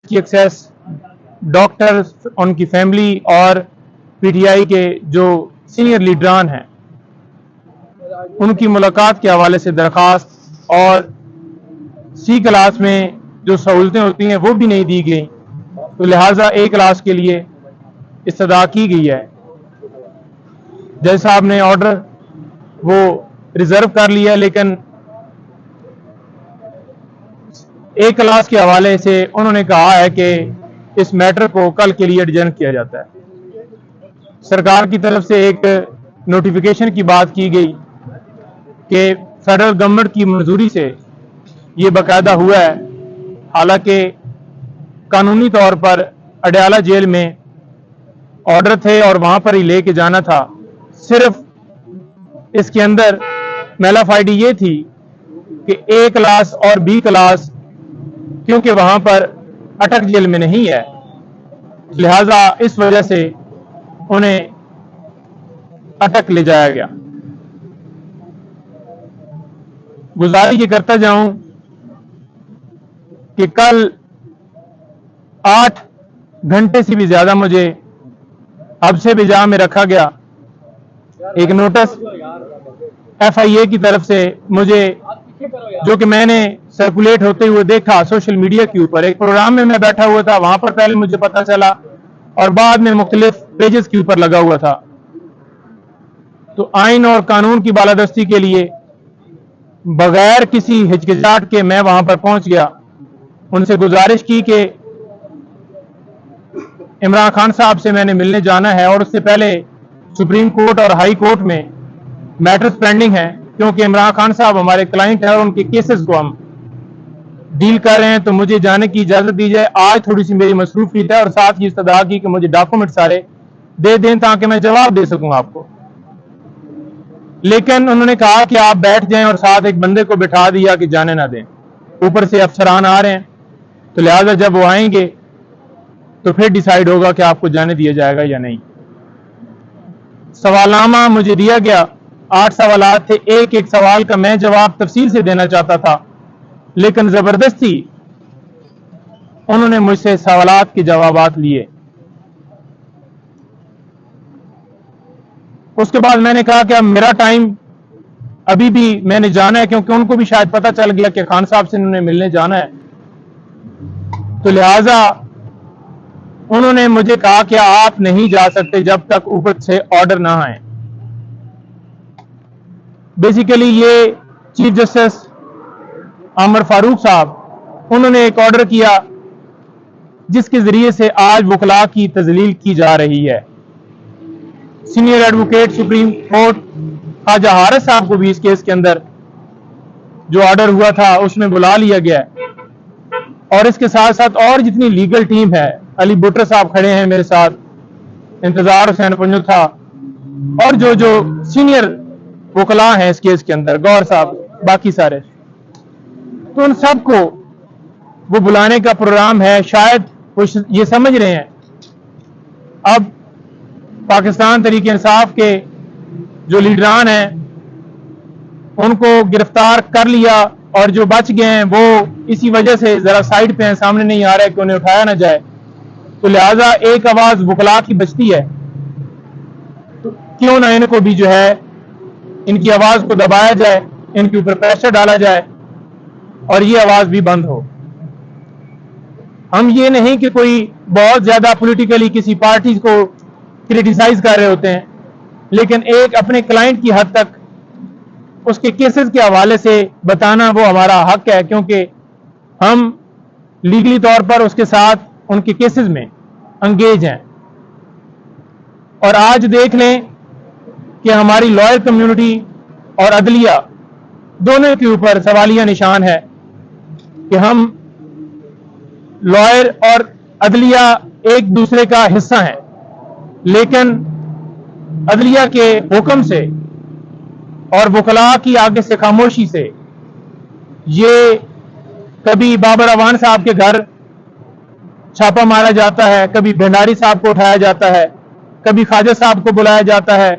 की access, doctors, उनकी family और पीटीआई के जो सीनियर लीडरान हैं उनकी मुलाकात के हवाले से दरख्वास्त और सी क्लास में जो सहूलतें होती हैं वो भी नहीं दी गई, तो लिहाजा ए क्लास के लिए इस्तदा की गई है। जज साहब ने ऑर्डर वो रिजर्व कर लिया, लेकिन ए क्लास के हवाले से उन्होंने कहा है कि इस मैटर को कल के लिए एडजर्न किया जाता है। सरकार की तरफ से एक नोटिफिकेशन की बात की गई कि फेडरल गवर्नमेंट की मंजूरी से ये बाकायदा हुआ है, हालांकि कानूनी तौर पर अडयाला जेल में ऑर्डर थे और वहां पर ही लेके जाना था। सिर्फ इसके अंदर मेलाफाइडी ये थी कि ए क्लास और बी क्लास क्योंकि वहां पर अटक जेल में नहीं है, लिहाजा इस वजह से उन्हें अटक ले जाया गया। गुजारिश ये करता जाऊं कि कल 8 घंटे से भी ज्यादा मुझे हब्से बिजा में रखा गया। एक नोटिस एफआईए की तरफ से मुझे, जो कि मैंने सर्कुलेट होते हुए देखा सोशल मीडिया के ऊपर, एक प्रोग्राम में मैं बैठा हुआ था, वहां पर पहले मुझे पता चला और बाद में मुख्तलिफ पेजेस के ऊपर लगा हुआ था। तो आइन और कानून की बालादस्ती के लिए बगैर किसी हिचकिचाहट के मैं वहां पर पहुंच गया। उनसे गुजारिश की कि इमरान खान साहब से मैंने मिलने जाना है और उससे पहले सुप्रीम कोर्ट और हाई कोर्ट में मैटर्स पेंडिंग है, क्योंकि इमरान खान साहब हमारे क्लाइंट हैं और उनके केसेस को हम डील कर रहे हैं, तो मुझे जाने की इजाजत दी जाए। आज थोड़ी सी मेरी मसरूफियत है और साथ ही इस्तदा की कि मुझे डॉक्यूमेंट सारे दे दें ताकि मैं जवाब दे सकूं आपको। लेकिन उन्होंने कहा कि आप बैठ जाएं और साथ एक बंदे को बिठा दिया कि जाने ना दें। ऊपर से अफसरान आ रहे हैं, तो लिहाजा जब वो आएंगे तो फिर डिसाइड होगा कि आपको जाने दिया जाएगा या नहीं। सवालनामा मुझे दिया गया, 8 सवालात थे। एक एक सवाल का मैं जवाब तफसील से देना चाहता था, लेकिन जबरदस्ती उन्होंने मुझसे सवालात के जवाबात लिए। उसके बाद मैंने कहा कि अब मेरा टाइम अभी भी मैंने जाना है, क्योंकि उनको भी शायद पता चल गया कि खान साहब से उन्होंने मिलने जाना है, तो लिहाजा उन्होंने मुझे कहा कि आप नहीं जा सकते जब तक ऊपर से ऑर्डर ना आए। बेसिकली ये चीफ जस्टिस आमर फारूक साहब, उन्होंने एक ऑर्डर किया जिसके जरिए से आज वकला की तजलील की जा रही है। Senior advocate supreme court Khawaja Haris साहब को भी इस केस के अंदर जो ऑर्डर हुआ था उसमें बुला लिया गया है, और इसके साथ साथ और जितनी लीगल टीम है, अली बुटर साहब खड़े हैं मेरे साथ, इंतजार हुसैन पंजुथा, और जो जो सीनियर वकला हैं इस केस के अंदर, गौर साहब, बाकी सारे, तो उन सबको वो बुलाने का प्रोग्राम है। शायद वो ये समझ रहे हैं अब पाकिस्तान तहरीक इंसाफ के जो लीडरान हैं उनको गिरफ्तार कर लिया, और जो बच गए हैं वो इसी वजह से जरा साइड पे हैं, सामने नहीं आ रहा है कि उन्हें उठाया ना जाए, तो लिहाजा एक आवाज वकला की बचती है, तो क्यों ना इनको भी जो है इनकी आवाज को दबाया जाए, इनके ऊपर प्रेशर डाला जाए और ये आवाज भी बंद हो। हम ये नहीं कि कोई बहुत ज्यादा पॉलिटिकली किसी पार्टी को क्रिटिसाइज कर रहे होते हैं, लेकिन एक अपने क्लाइंट की हद तक उसके केसेस के हवाले से बताना वो हमारा हक है, क्योंकि हम लीगली तौर पर उसके साथ उनके केसेस में अंगेज हैं। और आज देख लें कि हमारी लॉयर कम्युनिटी और अदलिया दोनों के ऊपर सवालिया निशान है कि हम लॉयर और अदलिया एक दूसरे का हिस्सा हैं, लेकिन अदलिया के हुक्म से और वकला की आगे से खामोशी से ये कभी बाबर अवान साहब के घर छापा मारा जाता है, कभी भंडारी साहब को उठाया जाता है, कभी ख्वाजा साहब को बुलाया जाता है,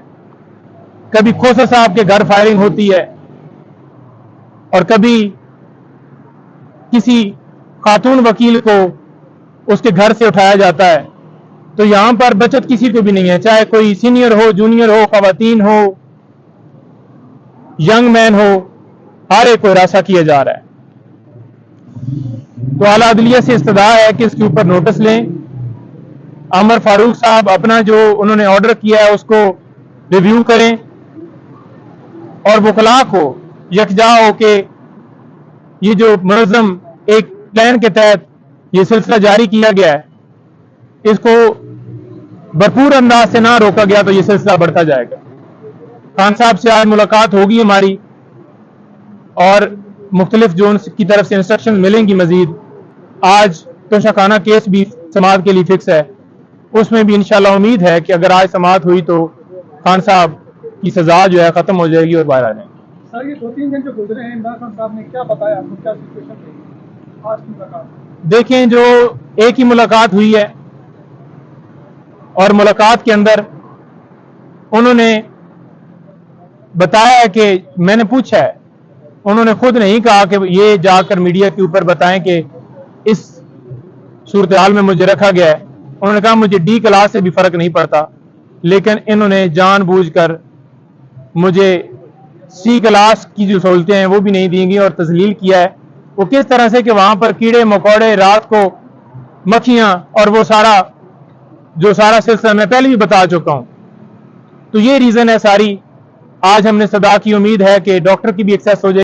कभी खोसा साहब के घर फायरिंग होती है, और कभी किसी खातून वकील को उसके घर से उठाया जाता है। तो यहां पर बचत किसी को भी नहीं है, चाहे कोई सीनियर हो, जूनियर हो, खवातीन हो, यंग मैन हो, हर एक को हिरासा किया जा रहा है। तो आला अदलिया से इस्तदा है कि इसके ऊपर नोटिस लें। अमर फारूक साहब अपना जो उन्होंने ऑर्डर किया है उसको रिव्यू करें और वकला को यकजा हो के ये जो मुनज़्ज़म एक प्लान के तहत ये सिलसिला जारी किया गया है, इसको भरपूर अंदाज से ना रोका गया तो ये सिलसिला बढ़ता जाएगा। खान साहब से आज मुलाकात होगी हमारी और मुख्तलिफ जोन की तरफ से इंस्ट्रक्शन मिलेंगी मजीद। आज तोशाखाना केस भी समाअत के लिए फिक्स है, उसमें भी इंशाल्लाह उम्मीद है कि अगर आज समाअत हुई तो खान साहब की सजा जो है खत्म हो जाएगी और बाहर आ जाएंगे। सर, ये 2-3 दिन जो गुजरे हैं, इमरान खान साहब ने क्या बताया आपको, क्या सिचुएशन रही आज की मुलाकात? देखें, जो एक ही मुलाकात हुई है और मुलाकात के अंदर उन्होंने बताया कि मैंने पूछा है, उन्होंने खुद नहीं कहा कि ये जाकर मीडिया के ऊपर बताएं कि इस सूरत हाल में मुझे रखा गया है। उन्होंने कहा मुझे डी क्लास से भी फर्क नहीं पड़ता, लेकिन इन्होंने जानबूझकर मुझे सी क्लास की जो सहूलतें हैं वो भी नहीं दी गई और तजलील किया है। वो किस तरह से कि वहां पर कीड़े मकोड़े, रात को मक्खियां और वो सारा सिलसिला मैं पहले भी बता चुका हूं। तो ये रीजन है सारी। आज हमने सदा की उम्मीद है कि डॉक्टर की भी एक्सेस हो जाएगी।